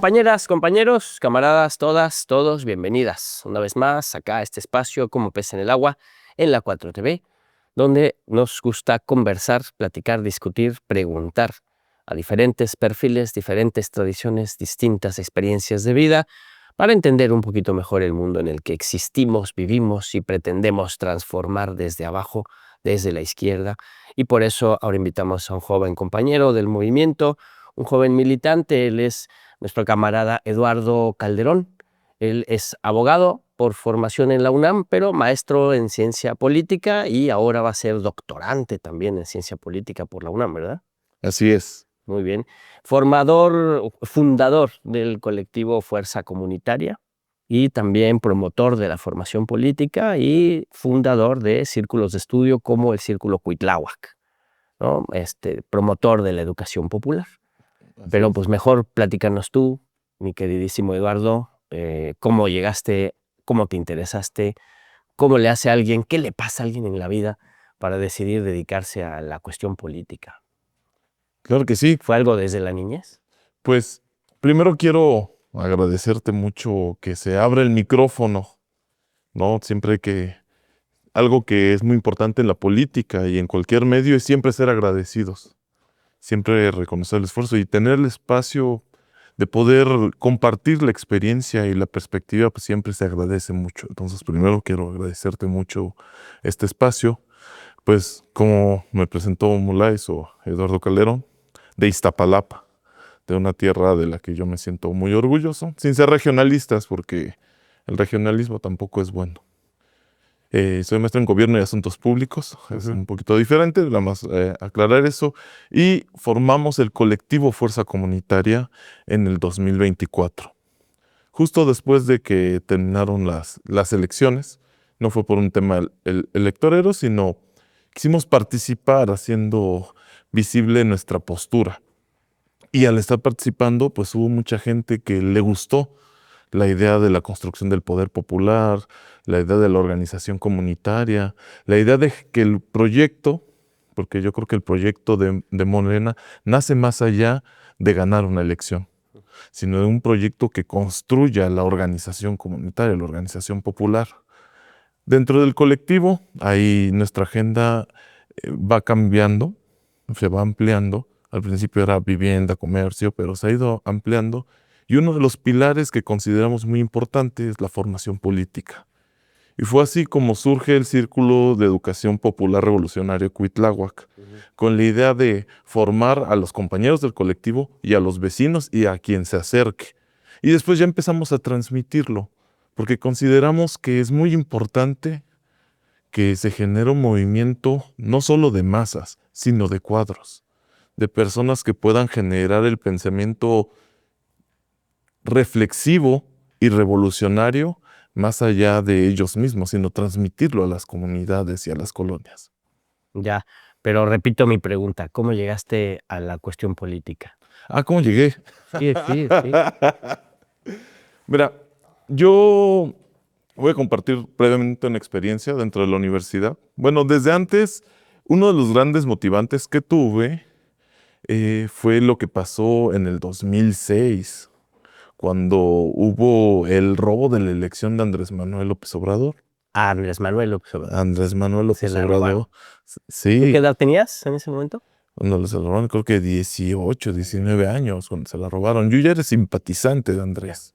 Compañeras, compañeros, camaradas, todas, todos, bienvenidas una vez más acá a este espacio como pez en el agua en la 4TV, donde nos gusta conversar, platicar, discutir, preguntar a diferentes perfiles, diferentes tradiciones, distintas experiencias de vida, para entender un poquito mejor el mundo en el que existimos, vivimos y pretendemos transformar desde abajo, desde la izquierda. Y por eso ahora invitamos a un joven compañero del movimiento, un joven militante. Él es nuestro camarada Eduardo Calderón. Él es abogado por formación en la UNAM, pero maestro en ciencia política y ahora va a ser doctorante también en ciencia política por la UNAM, ¿verdad? Así es. Muy bien. Fundador del colectivo Fuerza Comunitaria y también promotor de la formación política y fundador de círculos de estudio como el Círculo Cuitláhuac, ¿no? Promotor de la educación popular. Pero pues mejor platícanos tú, mi queridísimo Eduardo, cómo llegaste, cómo te interesaste, cómo le hace a alguien, qué le pasa a alguien en la vida para decidir dedicarse a la cuestión política. Claro que sí. ¿Fue algo desde la niñez? Pues primero quiero agradecerte mucho que se abra el micrófono, ¿no? Siempre que algo que es muy importante en la política y en cualquier medio es siempre ser agradecidos, siempre reconocer el esfuerzo y tener el espacio de poder compartir la experiencia y la perspectiva, pues siempre se agradece mucho. Entonces, primero quiero agradecerte mucho este espacio. Pues como me presentó Mulais o Eduardo Calderón, de Iztapalapa, de una tierra de la que yo me siento muy orgulloso, sin ser regionalistas, porque el regionalismo tampoco es bueno. Soy maestro en Gobierno y Asuntos Públicos, es un poquito diferente, nada más aclarar eso, y formamos el colectivo Fuerza Comunitaria en el 2024. Justo después de que terminaron las elecciones, no fue por un tema electorero, sino quisimos participar haciendo visible nuestra postura. Y al estar participando, pues hubo mucha gente que le gustó la idea de la construcción del poder popular, la idea de la organización comunitaria, la idea de que el proyecto, porque yo creo que el proyecto de Morena nace más allá de ganar una elección, sino de un proyecto que construya la organización comunitaria, la organización popular. Dentro del colectivo, ahí nuestra agenda va cambiando, se va ampliando. Al principio era vivienda, comercio, pero se ha ido ampliando. Y uno de los pilares que consideramos muy importante es la formación política. Y fue así como surge el Círculo de Educación Popular Revolucionario Cuitláhuac, con la idea de formar a los compañeros del colectivo y a los vecinos y a quien se acerque. Y después ya empezamos a transmitirlo, porque consideramos que es muy importante que se genere un movimiento no solo de masas, sino de cuadros, de personas que puedan generar el pensamiento reflexivo y revolucionario más allá de ellos mismos, sino transmitirlo a las comunidades y a las colonias. Ya, pero repito mi pregunta, ¿cómo llegaste a la cuestión política? ¿Cómo llegué? Sí. Mira, yo voy a compartir brevemente una experiencia dentro de la universidad. Bueno, desde antes, uno de los grandes motivantes que tuve fue lo que pasó en el 2006, cuando hubo el robo de la elección de Andrés Manuel López Obrador. Andrés Manuel López Obrador. Andrés Manuel Se López la Obrador. robaron. Sí. ¿Tú qué edad tenías en ese momento? Cuando se la robaron, creo que 18, 19 años, cuando se la robaron. Yo ya era simpatizante de Andrés.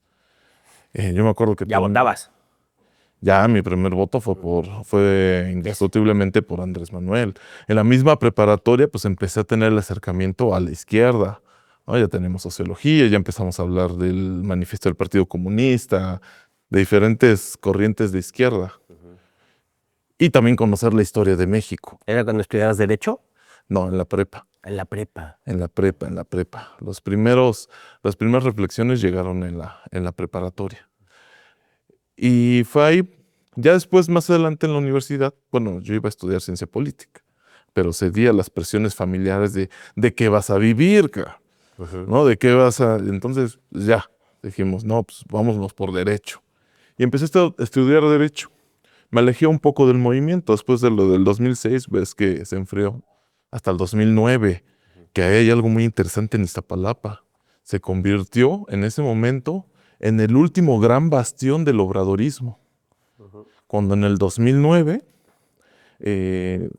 Yo me acuerdo que... ¿Ya votabas? Ya, mi primer voto fue indiscutiblemente por Andrés Manuel. En la misma preparatoria, pues empecé a tener el acercamiento a la izquierda, ¿no? Ya tenemos sociología, ya empezamos a hablar del manifiesto del Partido Comunista, de diferentes corrientes de izquierda. Y también conocer la historia de México. ¿Era cuando estudiabas Derecho? No, en la prepa. En la prepa. En la prepa. Las primeras reflexiones llegaron en la preparatoria. Y fue ahí, ya después, más adelante en la universidad, bueno, yo iba a estudiar ciencia política, pero cedí a las presiones familiares de qué vas a vivir, ¿no? De qué vas a... Entonces, ya, dijimos, no, pues vámonos por Derecho. Y empecé a estudiar Derecho. Me alejé un poco del movimiento. Después de lo del 2006, ves que se enfrió hasta el 2009, que hay algo muy interesante en Iztapalapa. se convirtió en ese momento en el último gran bastión del obradorismo. Cuando en el 2009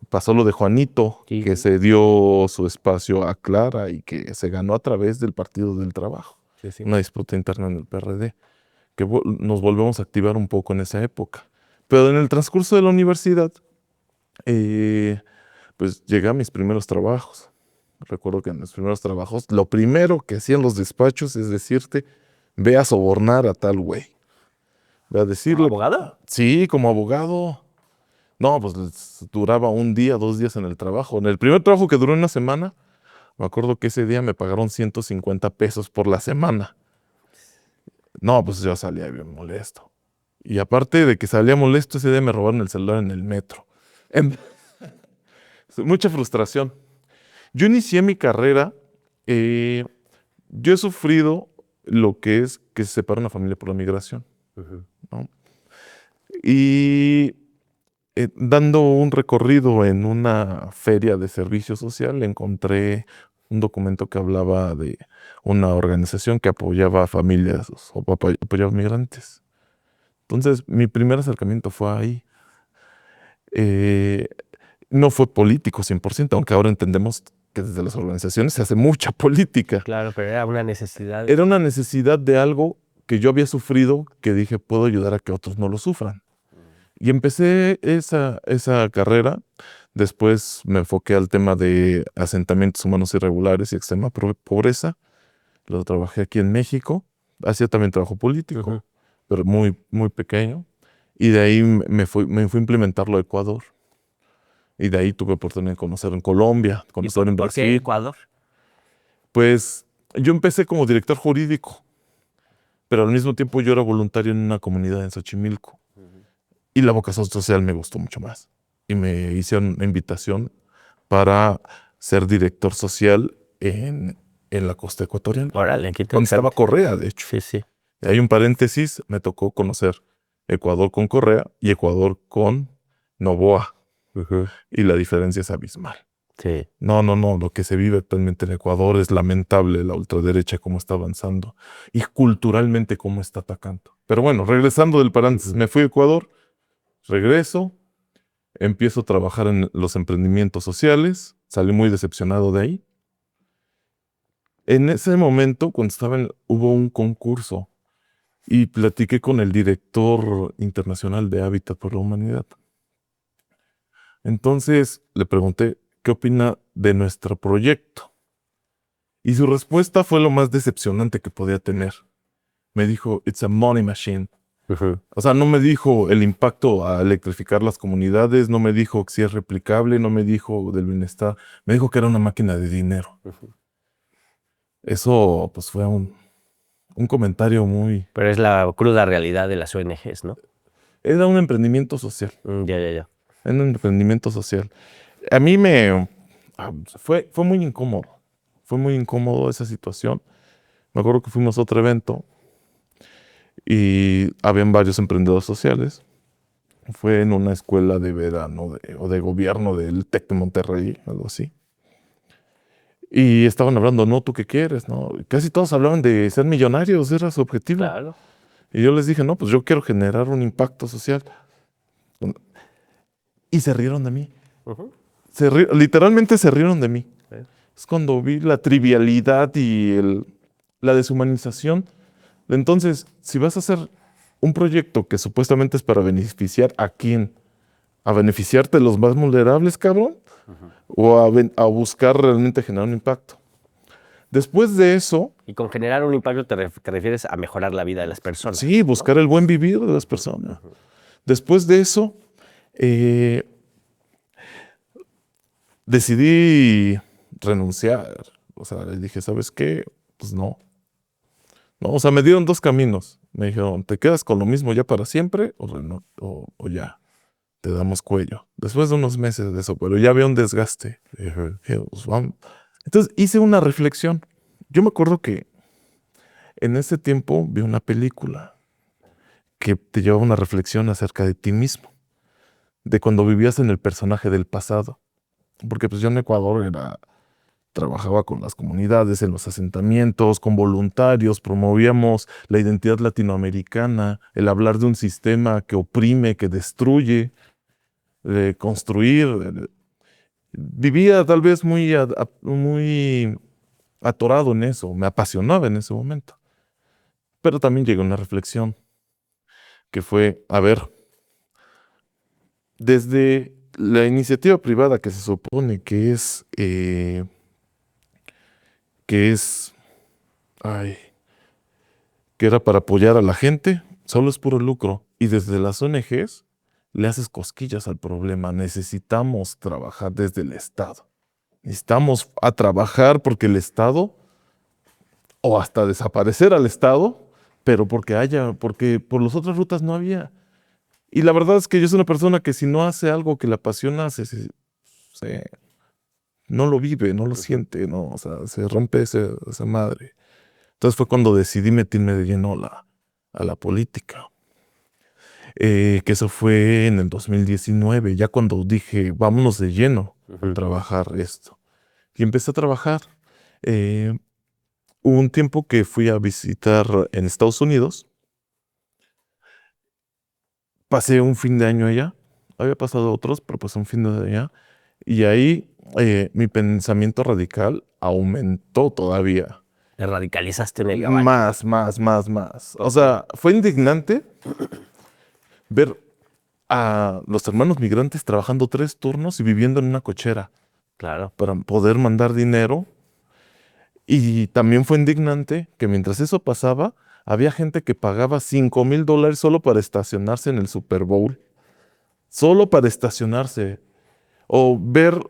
pasó lo de Juanito, Sí, que sí. se dio su espacio a Clara y que se ganó a través del Partido del Trabajo. Sí, sí. Una disputa interna en el PRD, que nos volvemos a activar un poco en esa época. Pero en el transcurso de la universidad, pues llegué a mis primeros trabajos. Recuerdo que en mis primeros trabajos, lo primero que hacían los despachos es decirte, ve a sobornar a tal güey. Ve a decirle... ¿Abogado? Sí, como abogado. No, pues duraba un día, 2 días en el trabajo. En el primer trabajo que duró una semana, me acuerdo que ese día me pagaron 150 pesos por la semana. No, pues yo salía bien molesto. Y aparte de que salía molesto, ese día me robaron el celular en el metro. Em, Mucha frustración. Yo inicié mi carrera, yo he sufrido lo que es que se separa una familia por la migración, ¿no? Y dando un recorrido en una feria de servicio social, encontré un documento que hablaba de una organización que apoyaba a familias o apoyaba a migrantes. Entonces, mi primer acercamiento fue ahí. Eh, no fue político 100%, aunque ahora entendemos que desde las organizaciones se hace mucha política. Claro, pero era una necesidad. Era una necesidad de algo que yo había sufrido, que dije, puedo ayudar a que otros no lo sufran. Y empecé esa carrera. Después me enfoqué al tema de asentamientos humanos irregulares y extrema pobreza. Lo trabajé aquí en México. Hacía también trabajo político, pero muy, muy pequeño. Y de ahí me fui a implementarlo a Ecuador. Y de ahí tuve oportunidad de conocer en Colombia, conocer en ¿Por qué Brasil. Ecuador? Pues yo empecé como director jurídico, pero al mismo tiempo yo era voluntario en una comunidad en Xochimilco. Y la vocación social me gustó mucho más. Y me hicieron una invitación para ser director social en la costa ecuatoriana. Órale, qué Donde estaba interesante. Correa, de hecho. Sí, sí. Y hay un paréntesis, me tocó conocer Ecuador con Correa y Ecuador con Noboa. Y la diferencia es abismal. Sí. No, lo que se vive actualmente en Ecuador es lamentable, la ultraderecha cómo está avanzando y culturalmente cómo está atacando. Pero bueno, regresando del paréntesis, me fui a Ecuador, regreso, empiezo a trabajar en los emprendimientos sociales, salí muy decepcionado de ahí. En ese momento, cuando hubo un concurso y platiqué con el director internacional de Hábitat por la Humanidad. Entonces le pregunté, ¿qué opina de nuestro proyecto? Y su respuesta fue lo más decepcionante que podía tener. Me dijo, it's a money machine. O sea, no me dijo el impacto a electrificar las comunidades, no me dijo si es replicable, no me dijo del bienestar, me dijo que era una máquina de dinero. Eso, pues, fue un comentario muy... Pero es la cruda realidad de las ONGs, ¿no? Era un emprendimiento social. Ya. Era un emprendimiento social. A mí fue muy incómodo. Fue muy incómodo esa situación. Me acuerdo que fuimos a otro evento y habían varios emprendedores sociales. Fue en una escuela de verano o de gobierno del TEC de Monterrey, algo así. Y estaban hablando, no, ¿tú qué quieres? No, casi todos hablaban de ser millonarios, era su objetivo. Claro. Y yo les dije, no, pues yo quiero generar un impacto social. Y se rieron de mí. Literalmente se rieron de mí. Sí. Es cuando vi la trivialidad y la deshumanización. Entonces, si vas a hacer un proyecto que supuestamente es para beneficiar a quién, a beneficiarte de los más vulnerables, cabrón, o a buscar realmente generar un impacto. Después de eso, Y con generar un impacto te refieres a mejorar la vida de las personas. sí, buscar el buen vivir de las personas. Después de eso, decidí renunciar. O sea, le dije, ¿sabes qué? Pues no. No, o sea, me dieron dos caminos. Me dijeron, ¿te quedas con lo mismo ya para siempre o ya te damos cuello? Después de unos meses de eso, pero ya había un desgaste. Dije, pues, vamos. Entonces hice una reflexión. Yo me acuerdo que en ese tiempo vi una película que te llevaba una reflexión acerca de ti mismo, de cuando vivías en el personaje del pasado. Porque pues yo en Ecuador trabajaba con las comunidades en los asentamientos, con voluntarios, promovíamos la identidad latinoamericana, el hablar de un sistema que oprime, que destruye, de construir. Vivía tal vez muy atorado en eso, me apasionaba en ese momento. Pero también llegó una reflexión que fue, a ver, desde la iniciativa privada que se supone que es, ay, que era para apoyar a la gente, solo es puro lucro. Y desde las ONGs le haces cosquillas al problema. Necesitamos trabajar desde el Estado. Necesitamos a trabajar porque el Estado, o hasta desaparecer al Estado, pero porque por las otras rutas no había. Y la verdad es que yo soy una persona que si no hace algo que le apasiona, se- no lo vive, no lo siente, ¿no? O sea, se rompe esa madre. Entonces fue cuando decidí meterme de lleno a la política. Que eso fue en el 2019, ya cuando dije, vámonos de lleno a trabajar esto. Y empecé a trabajar. Eh, Hubo un tiempo que fui a visitar en Estados Unidos. Pasé un fin de año allá. Había pasado otros, pero pasé un fin de allá. Y ahí mi pensamiento radical aumentó todavía. Te radicalizaste en el caballo. Más. O sea, fue indignante ver a los hermanos migrantes trabajando 3 turnos y viviendo en una cochera Claro. para poder mandar dinero. Y también fue indignante que mientras eso pasaba, había gente que pagaba $5,000 solo para estacionarse en el Super Bowl. Solo para estacionarse. O ver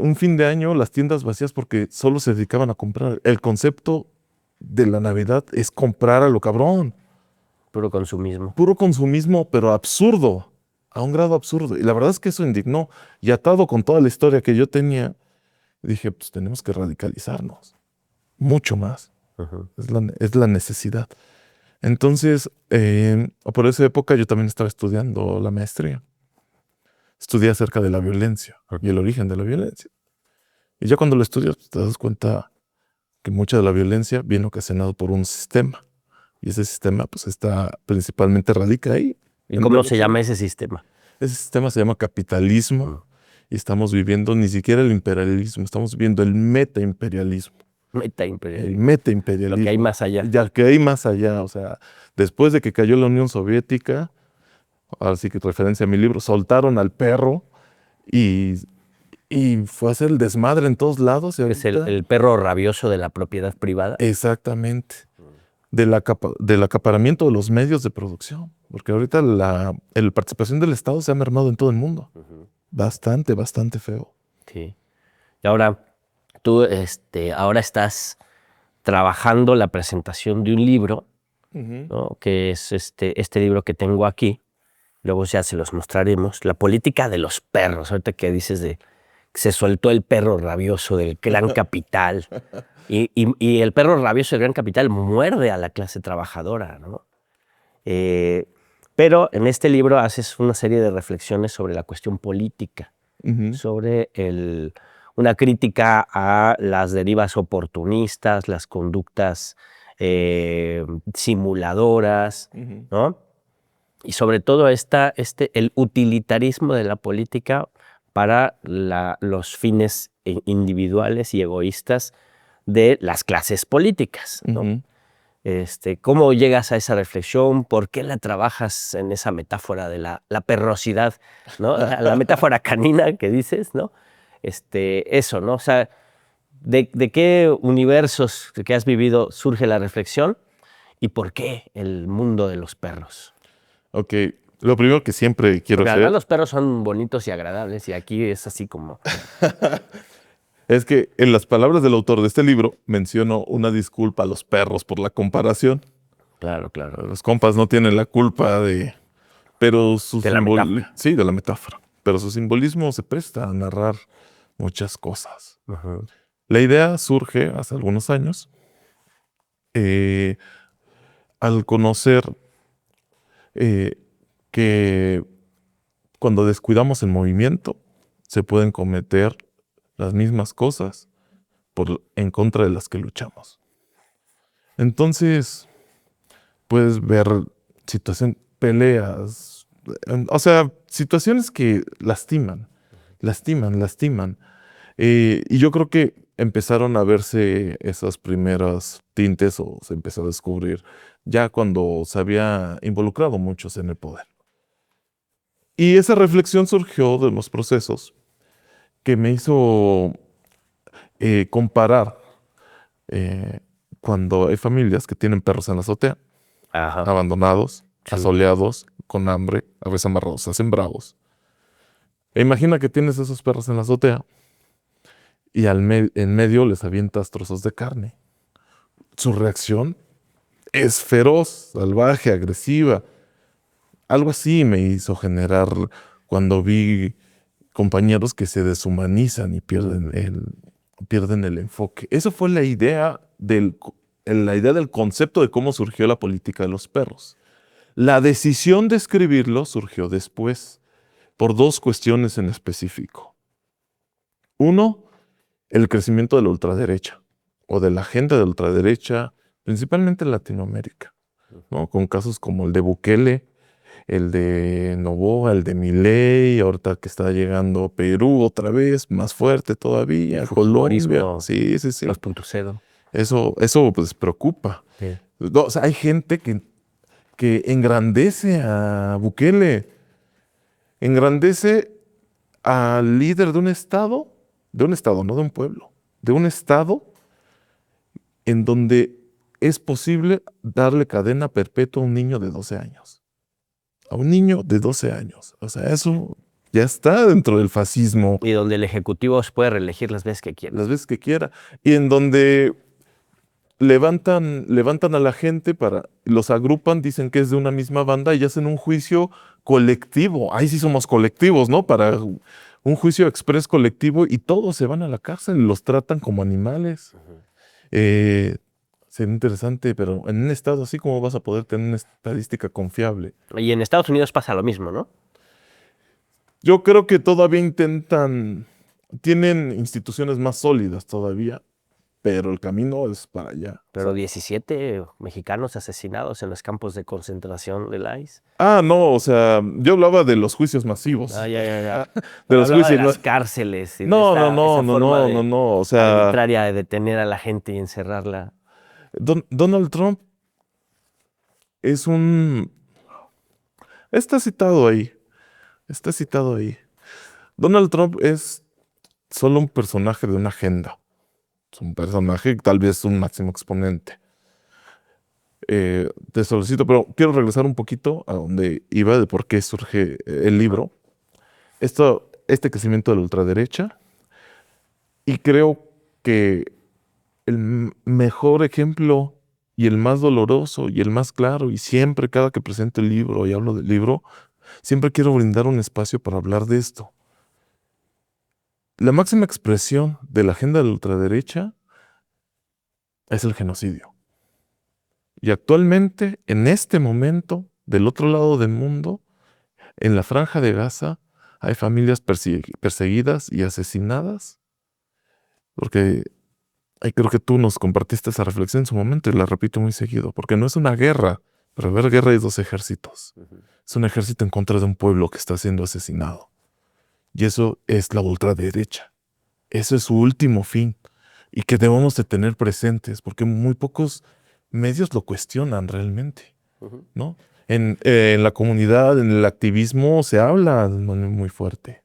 un fin de año las tiendas vacías porque solo se dedicaban a comprar. El concepto de la Navidad es comprar a lo cabrón. Puro consumismo. Puro consumismo, pero absurdo. A un grado absurdo. Y la verdad es que eso indignó. Y atado con toda la historia que yo tenía, dije, pues tenemos que radicalizarnos. Mucho más. Ujú. Es la necesidad. Entonces, por esa época yo también estaba estudiando la maestría. Estudié acerca de la violencia y el origen de la violencia. Y ya cuando lo estudias, pues, te das cuenta que mucha de la violencia viene ocasionado por un sistema. Y ese sistema, pues, radica ahí. ¿Y en cómo se relación. llama ese sistema? Ese sistema se llama capitalismo y estamos viviendo ni siquiera el imperialismo, estamos viviendo el metaimperialismo. El Metaimperialismo. Lo metaimperialismo. que hay más allá. Ya que hay más allá, o sea, después de que cayó la Unión Soviética, ahora sí que referencia a mi libro, soltaron al perro y, y fue a hacer el desmadre en todos lados. Y Es ahorita, el perro rabioso de la propiedad privada. exactamente, del acaparamiento de los medios de producción, porque ahorita la participación del Estado se ha mermado en todo el mundo. Bastante feo. Sí. Y ahora, tú ahora estás trabajando la presentación de un libro, ¿no? Que es este libro que tengo aquí. Luego ya se los mostraremos. La política de los perros. Ahorita que dices de que se soltó el perro rabioso del gran capital. Y el perro rabioso del gran capital muerde a la clase trabajadora, ¿no? Pero en este libro haces una serie de reflexiones sobre la cuestión política, sobre una crítica a las derivas oportunistas, las conductas simuladoras, ¿no? Y sobre todo el utilitarismo de la política para los fines individuales y egoístas de las clases políticas, ¿no? ¿Cómo llegas a esa reflexión? ¿Por qué la trabajas en esa metáfora de la perrosidad, ¿no? La metáfora canina que dices, ¿no? Eso, ¿no? O sea, ¿de qué universos que has vivido surge la reflexión y por qué el mundo de los perros? Ok, lo primero que siempre quiero Porque además hacer los perros son bonitos y agradables y aquí es así como... es que en las palabras del autor de este libro menciono una disculpa a los perros por la comparación. Claro, claro. Los compas no tienen la culpa pero su De la metáfora. sí, de la metáfora. Pero su simbolismo se presta a narrar muchas cosas. La idea surge hace algunos años eh, al conocer eh, que cuando descuidamos el movimiento se pueden cometer las mismas cosas en contra de las que luchamos. Entonces, puedes ver peleas, o sea, situaciones que lastiman. Y yo creo que empezaron a verse esas primeras tintes o se empezó a descubrir ya cuando se había involucrado muchos en el poder. Y esa reflexión surgió de los procesos que me hizo comparar cuando hay familias que tienen perros en la azotea, Ajá. abandonados, Sí. asoleados, con hambre, a veces amarrados, se hacen bravos. E imagina que tienes esos perros en la azotea y en medio les avientas trozos de carne. Su reacción es feroz, salvaje, agresiva. Algo así me hizo generar cuando vi compañeros que se deshumanizan y pierden el enfoque. Esa fue la idea del concepto de cómo surgió la política de los perros. La decisión de escribirlo surgió después, por dos cuestiones en específico. Uno, el crecimiento de la ultraderecha o de la agenda de la ultraderecha, principalmente en Latinoamérica, ¿no? Con casos como el de Bukele, el de Noboa, el de Milei, ahorita que está llegando Perú otra vez, más fuerte todavía, Colombia. Sí. 2.0. Eso pues preocupa. Sí. O sea, hay gente que engrandece a Bukele, engrandece al líder de un estado, no de un pueblo, de un estado en donde es posible darle cadena perpetua a un niño de 12 años. A un niño de 12 años. O sea, eso ya está dentro del fascismo. Y donde el ejecutivo se puede reelegir las veces que quiera. Las veces que quiera. Y en donde levantan a la gente, los agrupan, dicen que es de una misma banda y hacen un juicio colectivo. Ahí sí somos colectivos, ¿no? Para un juicio exprés colectivo y todos se van a la cárcel, los tratan como animales. Sería interesante, pero en un estado así, ¿cómo vas a poder tener una estadística confiable? Y en Estados Unidos pasa lo mismo, ¿no? Yo creo que todavía tienen instituciones más sólidas todavía, pero el camino es para allá. Pero 17 mexicanos asesinados en los campos de concentración del ICE. No, o sea, yo hablaba de los juicios masivos. Ya. De los juicios. De las cárceles. Y No, no. O sea, arbitraria de detener a la gente y encerrarla. Donald Trump está citado ahí. Donald Trump es solo un personaje de una agenda. Es un personaje, tal vez un máximo exponente. Te solicito, pero quiero regresar un poquito a donde iba de por qué surge el libro. Este crecimiento de la ultraderecha. Y creo que el mejor ejemplo y el más doloroso y el más claro, y siempre cada que presento el libro y hablo del libro, siempre quiero brindar un espacio para hablar de esto. La máxima expresión de la agenda de la ultraderecha es el genocidio. Y actualmente, en este momento, del otro lado del mundo, en la Franja de Gaza, hay familias perseguidas y asesinadas, porque creo que tú nos compartiste esa reflexión en su momento y la repito muy seguido, porque no es una guerra, pero ver guerra hay dos ejércitos. Es un ejército en contra de un pueblo que está siendo asesinado. Y eso es la ultraderecha. Eso es su último fin y que debemos de tener presentes, porque muy pocos medios lo cuestionan realmente, ¿no? En la comunidad, en el activismo se habla de manera muy fuerte,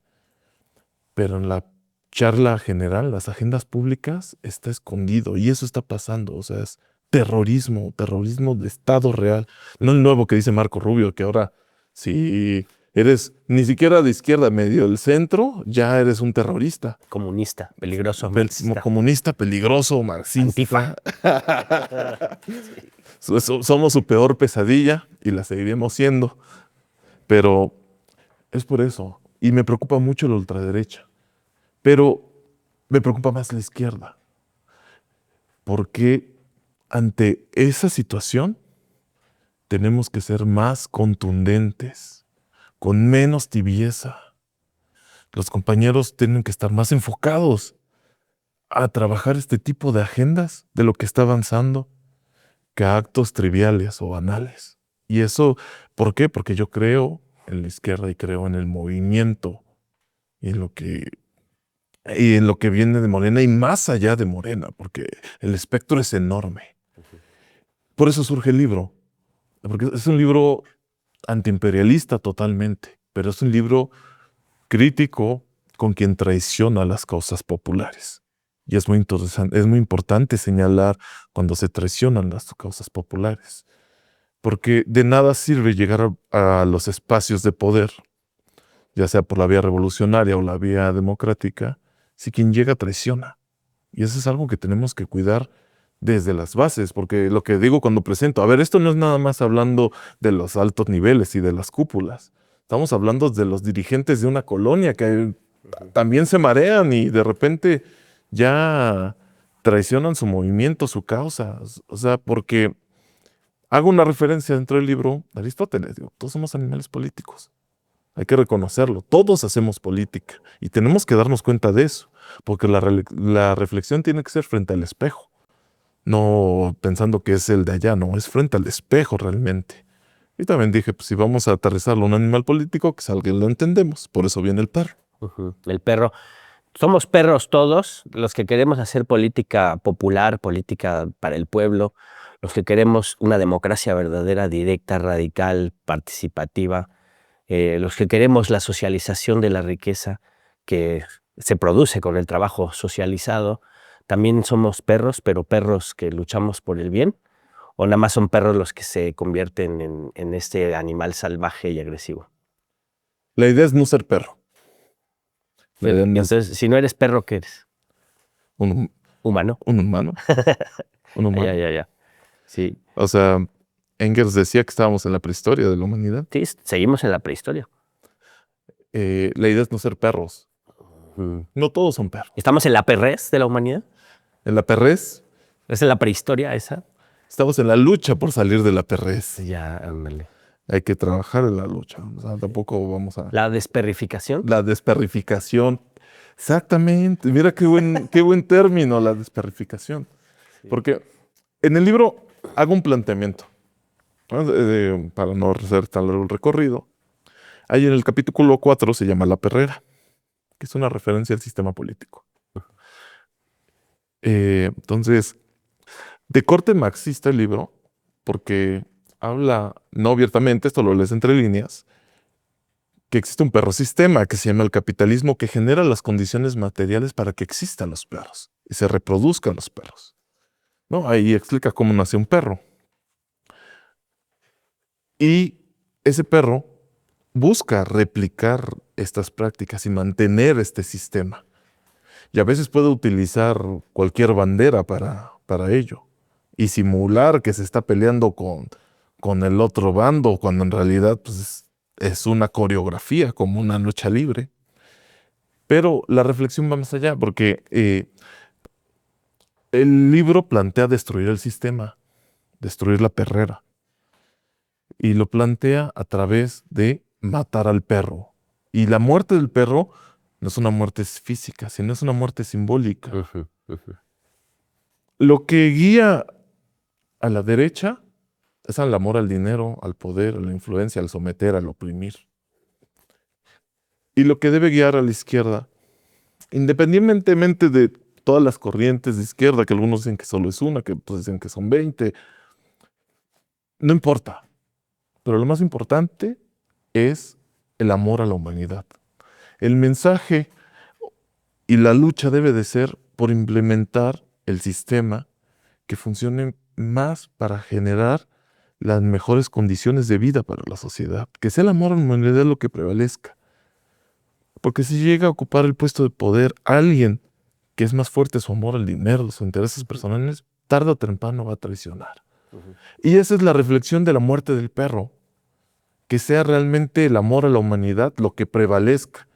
pero en la charla general, las agendas públicas, está escondido y eso está pasando. O sea, es terrorismo de Estado real. No el nuevo que dice Marco Rubio, que ahora si eres ni siquiera de izquierda, medio del centro, ya eres un terrorista. Comunista, peligroso, marxista. Comunista, peligroso, marxista. Antifa. Somos su peor pesadilla y la seguiremos siendo. Pero es por eso. Y me preocupa mucho la ultraderecha. Pero me preocupa más la izquierda. Porque ante esa situación tenemos que ser más contundentes, con menos tibieza. Los compañeros tienen que estar más enfocados a trabajar este tipo de agendas de lo que está avanzando que a actos triviales o banales. Y eso, ¿por qué? Porque yo creo en la izquierda y creo en el movimiento y en lo que viene de Morena y más allá de Morena, porque el espectro es enorme. Por eso surge el libro, porque es un libro antiimperialista totalmente, pero es un libro crítico con quien traiciona las causas populares. Y es muy interesante, es muy importante señalar cuando se traicionan las causas populares, porque de nada sirve llegar a los espacios de poder, ya sea por la vía revolucionaria o la vía democrática, si quien llega traiciona. Y eso es algo que tenemos que cuidar desde las bases, porque lo que digo cuando presento, a ver, esto no es nada más hablando de los altos niveles y de las cúpulas. Estamos hablando de los dirigentes de una colonia que también se marean y de repente ya traicionan su movimiento, su causa. O sea, porque hago una referencia dentro del libro de Aristóteles, digo, todos somos animales políticos. Hay que reconocerlo, todos hacemos política y tenemos que darnos cuenta de eso, porque la reflexión tiene que ser frente al espejo, no pensando que es el de allá, no, es frente al espejo realmente. Y también dije, pues si vamos a aterrizarlo a un animal político, que es algo que lo entendemos, por eso viene el perro. El perro. Somos perros todos, los que queremos hacer política popular, política para el pueblo, los que queremos una democracia verdadera, directa, radical, participativa, los que queremos la socialización de la riqueza que se produce con el trabajo socializado. También somos perros, pero perros que luchamos por el bien, o nada más son perros los que se convierten en este animal salvaje y agresivo. La idea es no ser perro. La idea no es Entonces, si no eres perro, ¿qué eres? un, Humano. un humano. Un humano. Ya. Sí. O sea, Engels decía que estábamos en la prehistoria de la humanidad. Sí, seguimos en la prehistoria. La idea es no ser perros. No todos son perros. ¿Estamos en la perrez de la humanidad? En la perrez, ¿Es en la prehistoria esa? estamos en la lucha por salir de la perrez. Ya, ándale. Hay que trabajar en la lucha. O sea, tampoco vamos a... ¿La desperrificación? La desperrificación. Exactamente. Mira qué buen término, la desperrificación. Porque en el libro hago un planteamiento, ¿no? Para no hacer tan largo el recorrido. Ahí en el capítulo 4 se llama La Perrera, que es una referencia al sistema político. Entonces, de corte marxista el libro, porque habla, no abiertamente, esto lo lees entre líneas, que existe un perro sistema que se llama el capitalismo que genera las condiciones materiales para que existan los perros y se reproduzcan los perros. ¿No? Ahí explica cómo nace un perro. Y ese perro busca replicar estas prácticas y mantener este sistema. Y a veces puede utilizar cualquier bandera para ello y simular que se está peleando con el otro bando, cuando en realidad pues, es una coreografía, como una lucha libre. Pero la reflexión va más allá, porque el libro plantea destruir el sistema, destruir la perrera, y lo plantea a través de matar al perro. Y la muerte del perro no es una muerte física, sino es una muerte simbólica. Lo que guía a la derecha es el amor al dinero, al poder, a la influencia, al someter, al oprimir. Y lo que debe guiar a la izquierda, independientemente de todas las corrientes de izquierda, que algunos dicen que solo es una, que otros dicen que son 20, no importa. Pero lo más importante es el amor a la humanidad. El mensaje y la lucha debe de ser por implementar el sistema que funcione más para generar las mejores condiciones de vida para la sociedad. Que sea el amor a la humanidad lo que prevalezca. Porque si llega a ocupar el puesto de poder alguien que es más fuerte su amor al dinero, sus intereses personales, tarde o temprano va a traicionar. Y esa es la reflexión de la muerte del perro. Que sea realmente el amor a la humanidad lo que prevalezca.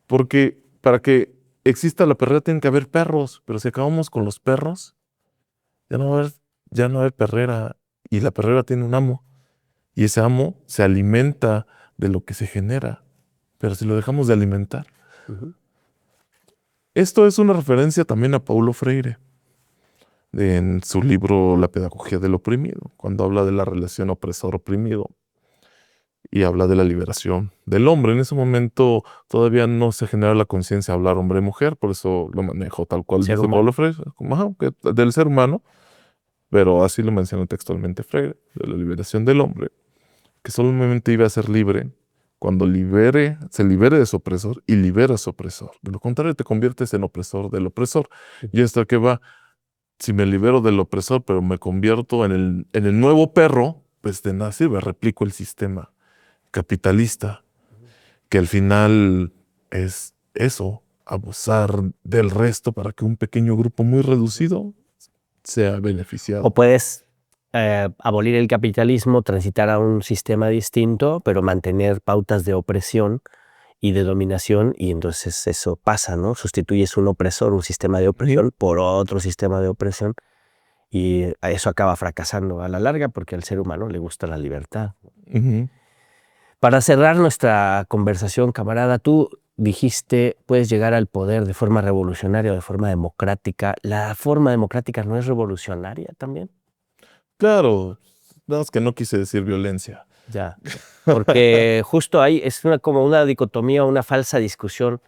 Porque para que exista la perrera tiene que haber perros, pero si acabamos con los perros, ya no va a haber perrera. Y la perrera tiene un amo. Y ese amo se alimenta de lo que se genera. Pero si lo dejamos de alimentar, Esto es una referencia también a Paulo Freire, en su libro La pedagogía del oprimido, cuando habla de la relación opresor-oprimido y habla de la liberación del hombre. En ese momento todavía no se genera la conciencia de hablar hombre-mujer, por eso lo manejo tal cual Ser dice Paulo humano. Freire, como, del ser humano, pero así lo menciona textualmente Freire, de la liberación del hombre, que solamente iba a ser libre cuando se libere de su opresor y libera a su opresor. De lo contrario, te conviertes en opresor del opresor. Y hasta que va, si me libero del opresor, pero me convierto en el nuevo perro, pues de nada sirve, replico el sistema capitalista, que al final es eso, abusar del resto para que un pequeño grupo muy reducido sea beneficiado. O puedes abolir el capitalismo, transitar a un sistema distinto, pero mantener pautas de opresión y de dominación, y entonces eso pasa, ¿no? Sustituyes un opresor, un sistema de opresión, por otro sistema de opresión, y eso acaba fracasando a la larga porque al ser humano le gusta la libertad. Ujú. Para cerrar nuestra conversación, camarada, tú dijiste, puedes llegar al poder de forma revolucionaria o de forma democrática. ¿La forma democrática no es revolucionaria también? Claro, nada más que no quise decir violencia. Ya, porque justo ahí es como una dicotomía, una falsa discusión,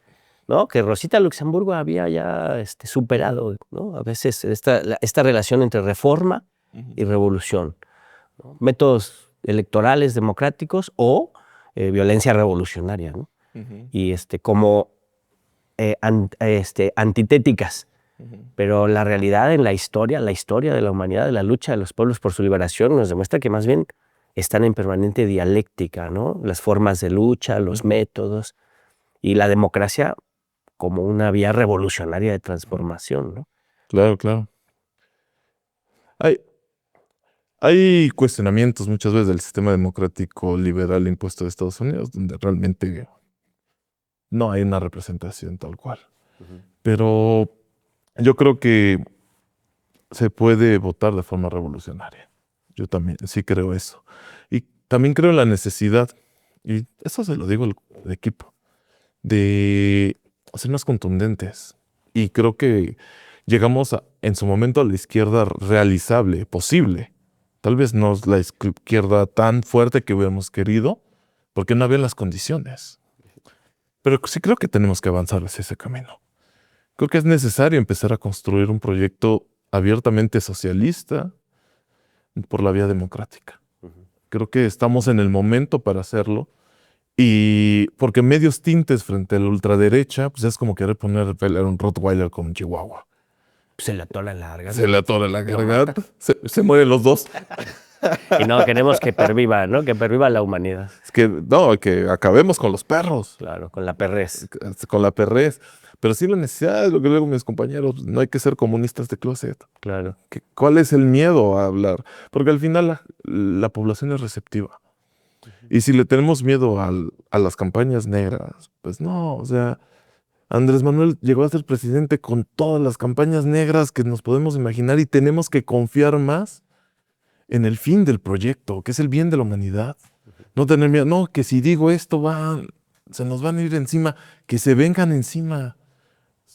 ¿no? Que Rosita Luxemburgo había ya superado, ¿no? A veces esta relación entre reforma y revolución, ¿no? Métodos electorales democráticos o violencia revolucionaria, ¿no? Ujú, Y como antitéticas. ujú. Pero la realidad en la historia de la humanidad, de la lucha de los pueblos por su liberación, nos demuestra que más bien están en permanente dialéctica, ¿no? Las formas de lucha, los Ujú. métodos y la democracia como una vía revolucionaria de transformación, ¿no? Claro, claro. Hay, hay cuestionamientos muchas veces del sistema democrático liberal impuesto de Estados Unidos, donde realmente no hay una representación tal cual. Pero yo creo que se puede votar de forma revolucionaria. Yo también sí creo eso. Y también creo en la necesidad, y eso se lo digo al equipo, de hacernos contundentes. Y creo que llegamos en su momento a la izquierda realizable, posible. Tal vez no es la izquierda tan fuerte que hubiéramos querido, porque no había las condiciones. Pero sí creo que tenemos que avanzar hacia ese camino. Creo que es necesario empezar a construir un proyecto abiertamente socialista por la vía democrática. Creo que estamos en el momento para hacerlo. Y porque medios tintes frente a la ultraderecha, pues es como querer poner pelear un Rottweiler con un Chihuahua. Se le atola la garganta. Se le atora la Lo garganta, se mueren los dos. Y no, queremos que perviva, ¿no? Que perviva la humanidad. Es que, no, que acabemos con los perros, Claro, con la perrez. con la perrez. Pero sí la necesidad, lo que luego mis compañeros, no hay que ser comunistas de closet. Claro. ¿Cuál es el miedo a hablar? Porque al final la población es receptiva. Y si le tenemos miedo a las campañas negras, pues no, o sea, Andrés Manuel llegó a ser presidente con todas las campañas negras que nos podemos imaginar y tenemos que confiar más en el fin del proyecto, que es el bien de la humanidad. No tener miedo, no, que si digo esto se nos van a ir encima, que se vengan encima.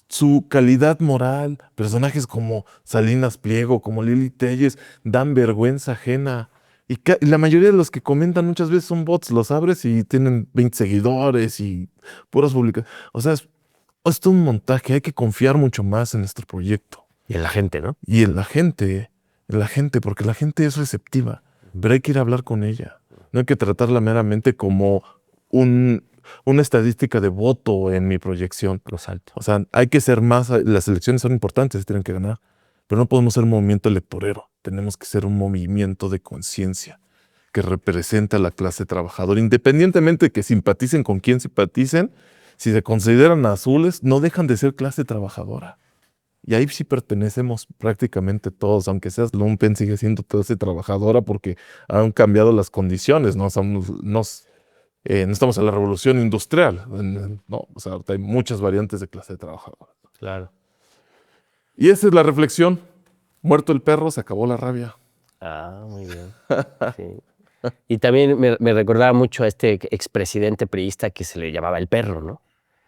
Su calidad moral, personajes como Salinas Pliego, como Lili Telles, dan vergüenza ajena. Y la mayoría de los que comentan muchas veces son bots, los abres y tienen 20 seguidores y puras publicaciones. O sea, es todo un montaje, hay que confiar mucho más en nuestro proyecto. Y en la gente, ¿no? Y en la gente, porque la gente es receptiva, pero hay que ir a hablar con ella. No hay que tratarla meramente como una estadística de voto en mi proyección. Exacto. O sea, hay que ser más, las elecciones son importantes, tienen que ganar, pero no podemos ser un movimiento electorero, tenemos que ser un movimiento de conciencia que represente a la clase trabajadora, independientemente de que simpaticen con quien simpaticen, si se consideran azules, no dejan de ser clase trabajadora. Y ahí sí pertenecemos prácticamente todos, aunque seas lumpen, sigue siendo clase trabajadora porque han cambiado las condiciones, no estamos en la revolución industrial, no, o sea, ahorita hay muchas variantes de clase trabajadora. Claro. Y esa es la reflexión. Muerto el perro, se acabó la rabia. Ah, muy bien. Sí. Y también me recordaba mucho a este expresidente priista que se le llamaba el perro, ¿no?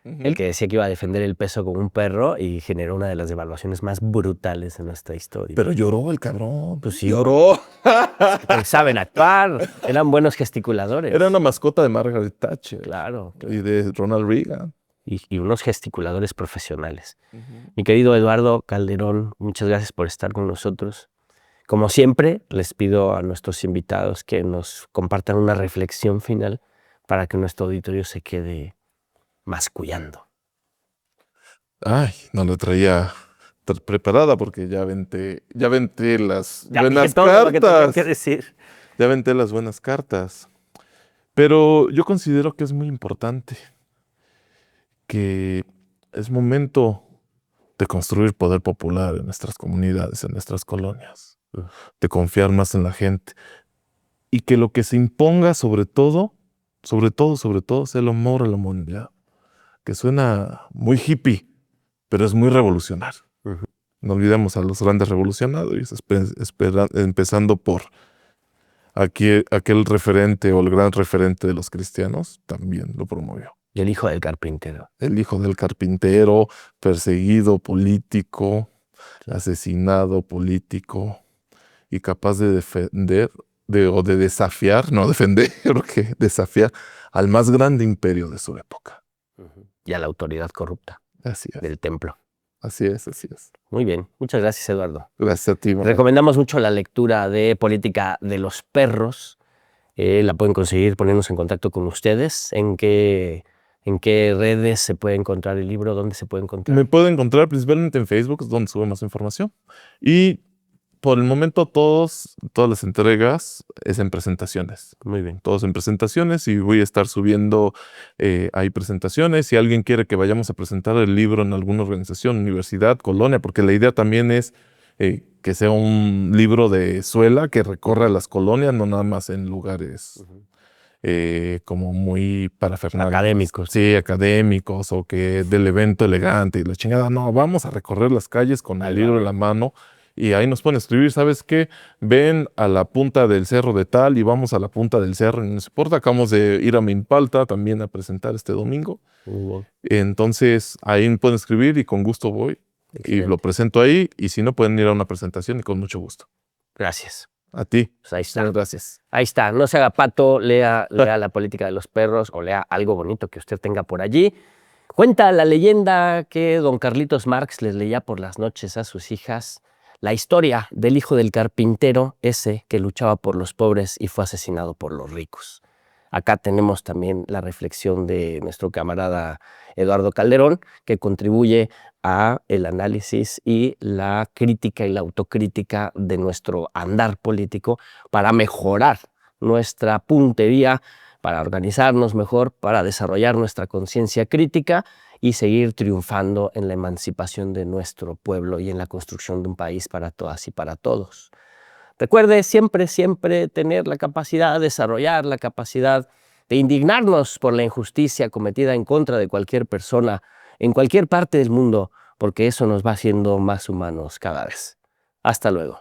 el que decía que iba a defender el peso como un perro y generó una de las devaluaciones más brutales en nuestra historia. Pero lloró el cabrón. Pues sí, Lloró. porque saben actuar, eran buenos gesticuladores. Era una mascota de Margaret Thatcher. Claro, Y de Ronald Reagan. y unos gesticuladores profesionales. Mi querido Eduardo Calderón, muchas gracias por estar con nosotros. Como siempre, les pido a nuestros invitados que nos compartan una reflexión final para que nuestro auditorio se quede mascullando. Ay, no la traía preparada porque ya venté las buenas todo lo que tenía cartas. que decir. Ya venté las buenas cartas. Pero yo considero que es muy importante que es momento de construir poder popular en nuestras comunidades, en nuestras colonias, de confiar más en la gente y que lo que se imponga sobre todo, sea el amor a la humanidad, que suena muy hippie, pero es muy revolucionario. No olvidemos a los grandes revolucionarios, empezando por aquel referente o el gran referente de los cristianos, también lo promovió. Y el hijo del carpintero. El hijo del carpintero, perseguido político, asesinado político y capaz de defender o de desafiar, no defender, porque desafiar al más grande imperio de su época. Y a la autoridad corrupta Así es. del templo. Así es, así es. Muy bien, muchas gracias, Eduardo. Gracias a ti. Recomendamos mucho la lectura de Política de los Perros. La pueden conseguir poniéndose en contacto con ustedes. ¿En qué redes se puede encontrar el libro? ¿Dónde se puede encontrar? Me pueden encontrar principalmente en Facebook, es donde sube más información. Y por el momento todas las entregas es en presentaciones. Muy bien. Todos en presentaciones y voy a estar subiendo ahí presentaciones. Si alguien quiere que vayamos a presentar el libro en alguna organización, universidad, colonia, porque la idea también es que sea un libro de suela que recorra las colonias, no nada más en lugares como muy parafernales. Académicos. Sí, académicos o que del evento elegante y la chingada. No, vamos a recorrer las calles con el libro en la mano. Y ahí nos pueden escribir, ¿sabes qué? Ven a la punta del cerro de tal y vamos a la punta del cerro. Y no nos importa, acabamos de ir a Minpalta también a presentar este domingo. Entonces, ahí me pueden escribir y con gusto voy. Excelente. Y lo presento ahí. Y si no, pueden ir a una presentación y con mucho gusto. Gracias. A ti. Pues ahí está. Muchas gracias. Ahí está. No se haga pato, lea La Política de los Perros o lea algo bonito que usted tenga por allí. Cuenta la leyenda que don Carlitos Marx les leía por las noches a sus hijas la historia del hijo del carpintero, ese que luchaba por los pobres y fue asesinado por los ricos. Acá tenemos también la reflexión de nuestro camarada Eduardo Calderón, que contribuye a el análisis y la crítica y la autocrítica de nuestro andar político para mejorar nuestra puntería, para organizarnos mejor, para desarrollar nuestra conciencia crítica y seguir triunfando en la emancipación de nuestro pueblo y en la construcción de un país para todas y para todos. Recuerde siempre, siempre tener la capacidad, desarrollar la capacidad de indignarnos por la injusticia cometida en contra de cualquier persona en cualquier parte del mundo, porque eso nos va haciendo más humanos cada vez. Hasta luego.